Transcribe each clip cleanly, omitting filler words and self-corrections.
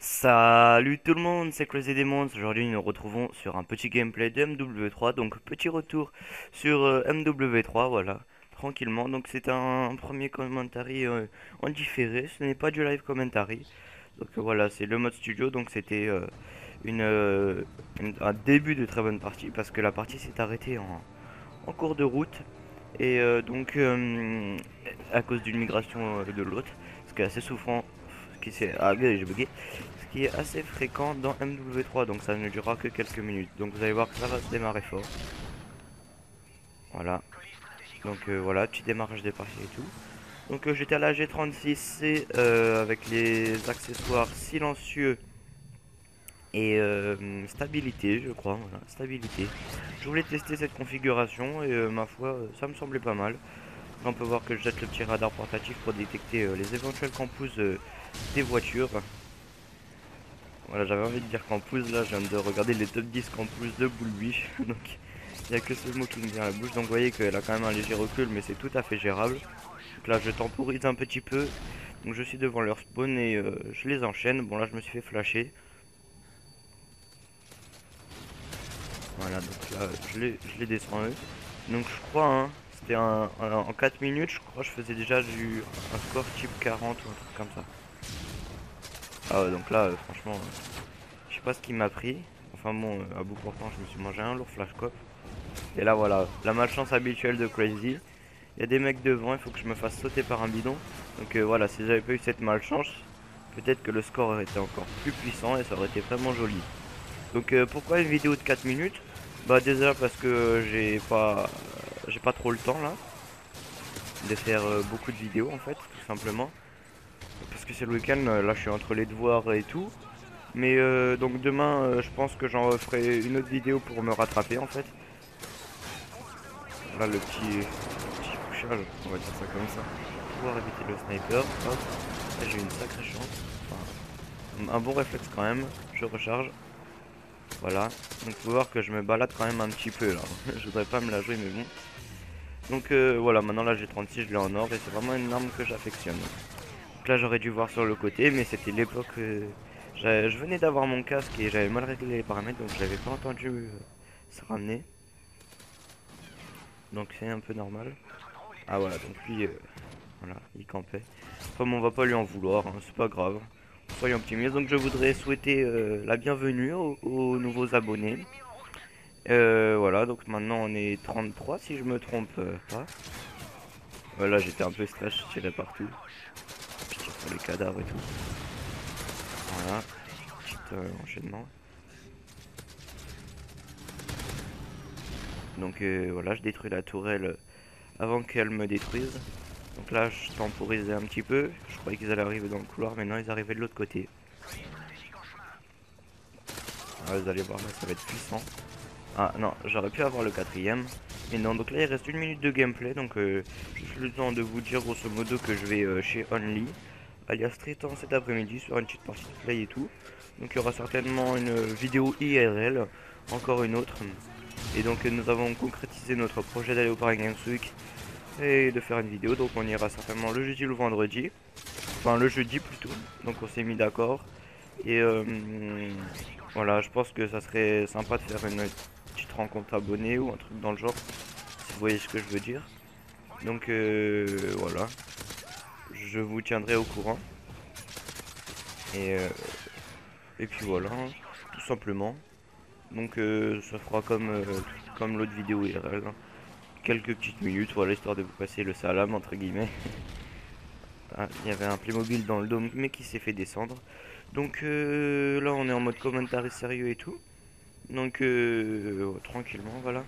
Salut tout le monde, c'est Crazy Demons. Aujourd'hui, nous nous retrouvons sur un petit gameplay de MW3. Donc, petit retour sur MW3, voilà, tranquillement. Donc, c'est un premier commentary en différé. Ce n'est pas du live commentary. Donc, voilà, c'est le mode studio. Donc, c'était une, euh, un début de très bonne partie parce que la partie s'est arrêtée en cours de route. Et à cause d'une migration de l'autre, ce qui est assez souffrant, j'ai bugué, ce qui est assez fréquent dans MW3, donc ça ne durera que quelques minutes. Donc vous allez voir que ça va se démarrer fort. Voilà. Donc voilà, petit démarrage des parties et tout. Donc j'étais à la G36C avec les accessoires silencieux et stabilité, je crois. Voilà, stabilité. Je voulais tester cette configuration et ma foi, ça me semblait pas mal. Là, on peut voir que je jette le petit radar portatif pour détecter les éventuelles campouses des voitures. Voilà, j'avais envie de dire campouses, là je viens de regarder les top 10 campouses de Bullbiche, donc il n'y a que ce mot qui me vient à la bouche, donc vous voyez qu'elle a quand même un léger recul, mais c'est tout à fait gérable. Donc là je temporise un petit peu, donc je suis devant leur spawn et je les enchaîne. Bon là je me suis fait flasher, voilà, donc là je les descends eux. Donc je crois, hein, c'était en 4 minutes, je crois que je faisais déjà un score type 40 ou un truc comme ça. Ah ouais, donc là franchement, je sais pas ce qui m'a pris. Enfin bon, à bout portant, je me suis mangé un lourd flashcop. Et là voilà, la malchance habituelle de Crazy. Il y a des mecs devant, il faut que je me fasse sauter par un bidon. Donc voilà, si j'avais pas eu cette malchance, peut-être que le score aurait été encore plus puissant et ça aurait été vraiment joli. Donc pourquoi une vidéo de 4 minutes? Bah déjà parce que j'ai pas trop le temps là de faire beaucoup de vidéos en fait, tout simplement. Parce que c'est le week-end, là je suis entre les devoirs et tout. Mais donc demain, je pense que j'en ferai une autre vidéo pour me rattraper en fait. Là, le petit couchage, on va dire ça comme ça. Pour pouvoir éviter le sniper. Hop, là j'ai eu une sacrée chance. Enfin, un bon réflexe quand même. Je recharge. Voilà. Donc, faut voir que je me balade quand même un petit peu là. Je voudrais pas me la jouer, mais bon. Donc, voilà, maintenant là j'ai 36, je l'ai en or et c'est vraiment une arme que j'affectionne. Donc là, j'aurais dû voir sur le côté, mais c'était l'époque. Je venais d'avoir mon casque et j'avais mal réglé les paramètres, donc je l'avais pas entendu se ramener. Donc, c'est un peu normal. Ah voilà, donc lui, voilà, il campait. Comme on va pas lui en vouloir, hein, c'est pas grave. Soyons optimistes. Donc je voudrais souhaiter la bienvenue aux nouveaux abonnés. Voilà, donc maintenant on est 33 si je me trompe pas. Voilà, j'étais un peu stress, je tirais partout. Je tire sur les cadavres et tout. Voilà, petit enchaînement. Donc voilà, je détruis la tourelle avant qu'elle me détruise. Donc là, je temporisais un petit peu. Je croyais qu'ils allaient arriver dans le couloir, mais non, ils arrivaient de l'autre côté. Ah, vous allez voir, là, ça va être puissant. Ah non, j'aurais pu avoir le quatrième. Mais non, donc là il reste une minute de gameplay. Donc juste le temps de vous dire grosso modo que je vais chez Only, alias Triton cet après-midi, sur une petite partie de play et tout. Donc il y aura certainement une vidéo IRL, encore une autre. Et donc nous avons concrétisé notre projet d'aller au Paris Games Week et de faire une vidéo. Donc on ira certainement le jeudi ou le vendredi. Enfin le jeudi plutôt. Donc on s'est mis d'accord. Et voilà, je pense que ça serait sympa de faire une petite rencontre abonnée ou un truc dans le genre, si vous voyez ce que je veux dire. Donc voilà, je vous tiendrai au courant. Et, euh, et puis voilà, hein, tout simplement. Donc ça fera comme l'autre vidéo IRL, hein. Quelques petites minutes, voilà, histoire de vous passer le salam, entre guillemets. Ah, il y avait un Playmobil dans le dôme, mais qui s'est fait descendre. Donc là, on est en mode commentary sérieux et tout. Donc tranquillement, voilà.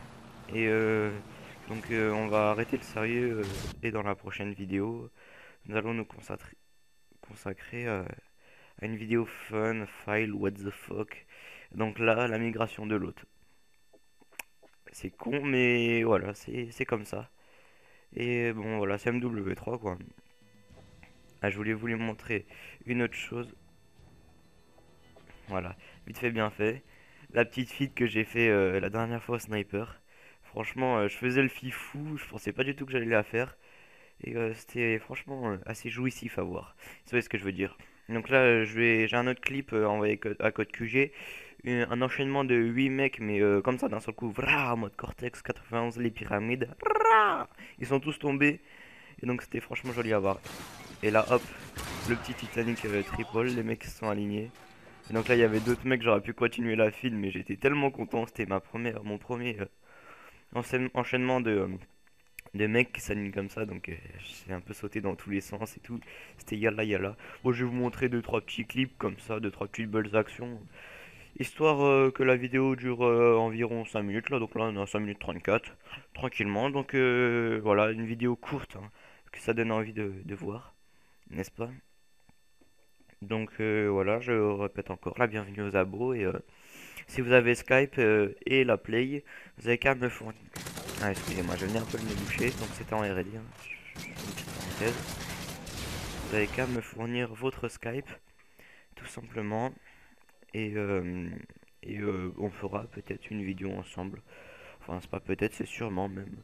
Et donc on va arrêter le sérieux et dans la prochaine vidéo, nous allons nous consacrer à une vidéo fun, file, what the fuck. Donc là, la migration de l'autre. C'est con, mais voilà, c'est comme ça. Et bon, voilà, c'est MW3 quoi. Ah, je voulais vous les montrer une autre chose. Voilà, vite fait, bien fait. La petite feat que j'ai fait la dernière fois au sniper. Franchement, je faisais le fifou, je pensais pas du tout que j'allais la faire. Et c'était franchement assez jouissif à voir. Vous savez ce que je veux dire. Donc là, j'ai un autre clip envoyé à code QG, un enchaînement de 8 mecs, mais comme ça d'un seul coup, en mode Cortex 91, les pyramides, ils sont tous tombés, et donc c'était franchement joli à voir. Et là, hop, le petit Titanic triple, les mecs se sont alignés. Et donc là, il y avait d'autres mecs, j'aurais pu continuer la file, mais j'étais tellement content, c'était mon premier enchaînement de mecs qui s'alignent comme ça, donc j'ai un peu sauté dans tous les sens et tout. C'était yalla yalla. Bon, je vais vous montrer deux trois petits clips comme ça, deux trois petites belles actions, histoire que la vidéo dure environ 5 minutes là. Donc là, on est à 5 minutes 34, tranquillement. Donc voilà, une vidéo courte, hein, que ça donne envie de voir, n'est-ce pas? Donc voilà, je répète encore la bienvenue aux abos et si vous avez Skype et la Play, vous avez qu'à me fournir. Ah, excusez-moi, je venais un peu de me boucher, donc c'était en R&D, hein. Je fais une petite parenthèse. Vous avez qu'à me fournir votre Skype, tout simplement, et, on fera peut-être une vidéo ensemble. Enfin, c'est pas peut-être, c'est sûrement même.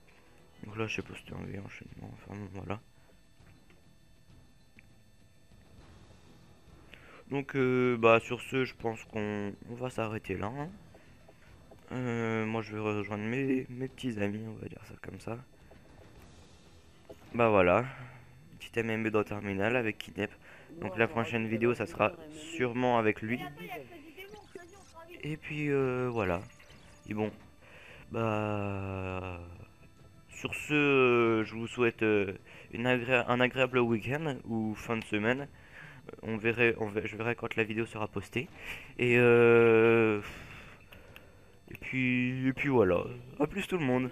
Donc là, je sais pas si c'était un V enchaînement, enfin bon, voilà. Donc, bah, sur ce, je pense qu'on va s'arrêter là, hein. Moi, je vais rejoindre mes petits amis, on va dire ça comme ça. Bah voilà, petit MMB dans Terminal avec Kinep. Donc la prochaine vidéo, ça sera sûrement avec lui. Et puis voilà. Et bon, bah sur ce, je vous souhaite un agréable week-end ou fin de semaine. Je verrai quand la vidéo sera postée. Et et puis voilà. À plus tout le monde.